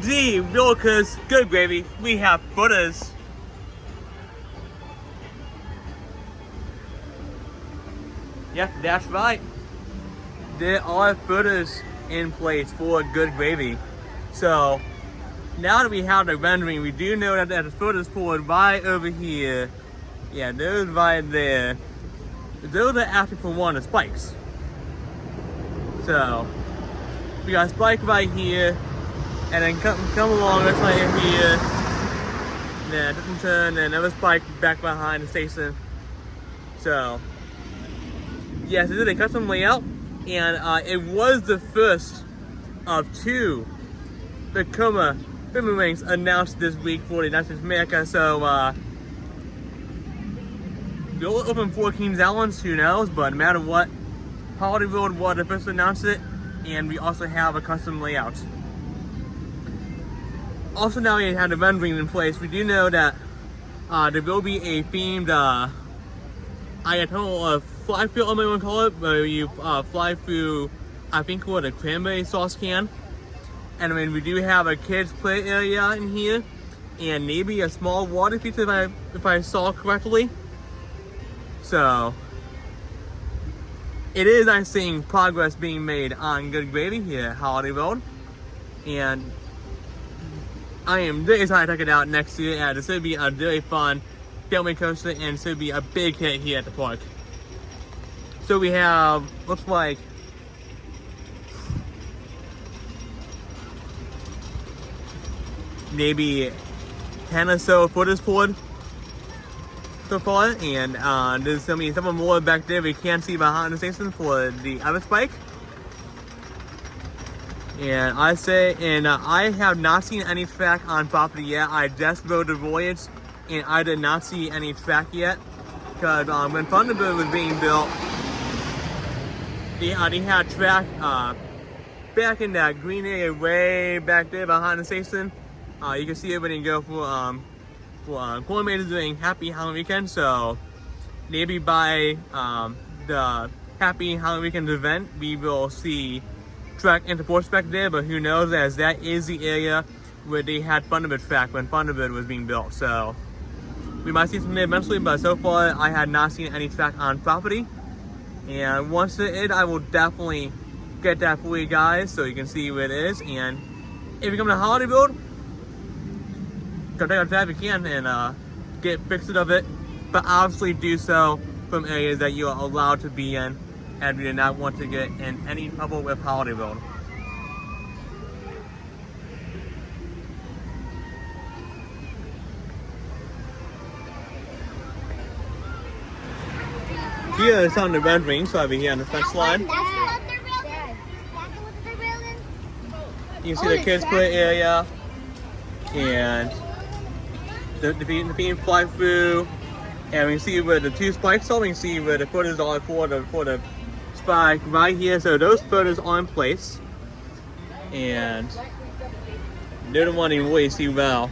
the Vilkas Good Gravy, we have footers. Yep, that's right. There are footers in place for Good Gravy. So now that we have the rendering, we do know that the footers pulled right over here. Yeah, those right there. Those are actually for one of the spikes. So we got a spike right here, and then come along this right here. Then doesn't turn, and another spike back behind the station. So yes, it is a custom layout, and it was the first of two Vekoma boomerangs announced this week for the United States of America. So we'll open 4 Kings Islands, who knows, but no matter what, Holiday World was the first to announce it, and we also have a custom layout. Also, now we have the rendering in place, we do know that there will be a themed Ayatollah fly through, I want to call it, where you fly through, I think, what a cranberry sauce can. And I mean, we do have a kids play area in here, and maybe a small water feature if I saw correctly. So it is nice seeing progress being made on Good Gravy here at Holiday Road, and I am very excited to check it out next year, and this will be a very fun family coaster, and this will be a big hit here at the park. So we have, looks like, maybe 10 or so footers pulled so far, and there's gonna be some more back there we can't see behind the station for the other spike. And I have not seen any track on property yet. I just rode the voyage, and I did not see any track yet, because when Thunderbird was being built, they had track back in that green area way back there behind the station. You can see it when you go for coordinators doing Happy Halloween Weekend. So maybe by the Happy Halloween Weekend event, we will see track and support back there. But who knows, as that is the area where they had Thunderbird track when Thunderbird was being built. So we might see some there eventually, but so far I had not seen any track on property. And once it is, I will definitely get that for you guys so you can see where it is. And if you come to Holiday Road, go check out that if you can, and get pictures of it, but obviously do so from areas that you are allowed to be in, and we do not want to get in any trouble with Holiday Road. Here is some of the renderings over here on the fence line. You can see the kids play area, and the beam fly through, and we can see where the 2 spikes are. We can see where the footers are for the spike right here. So those footers are in place, and they're the one you really see well.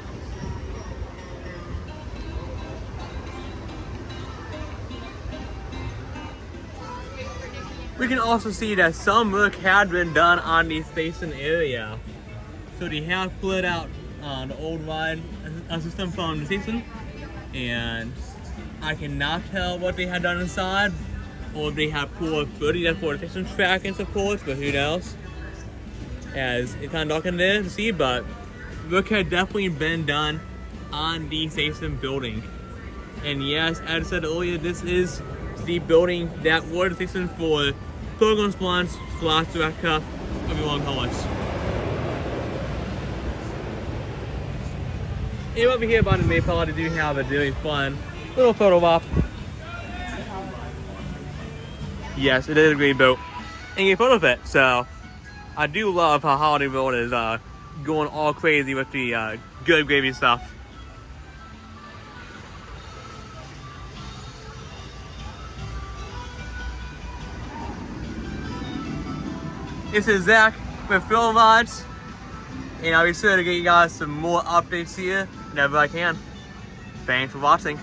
We can also see that some work had been done on the station area. So they have split out the old ride system from the station, and I cannot tell what they had done inside, or if they have pulled footage for the station track and support, but who knows, as it's kind of dark in there to see. But work had definitely been done on the station building. And yes, as I said earlier, this is the building that was the station for Program Splunch / Direct Cuff, whatever you want to call it. And over here by the Maypole, they do have a really fun little photo op. Yes, it is a great boat, and you get a photo of it. So I do love how Holiday Road is going all crazy with the Good Gravy stuff. This is Zach with Film Vibes, and I'll be sure to get you guys some more updates here whenever I can. Thanks for watching.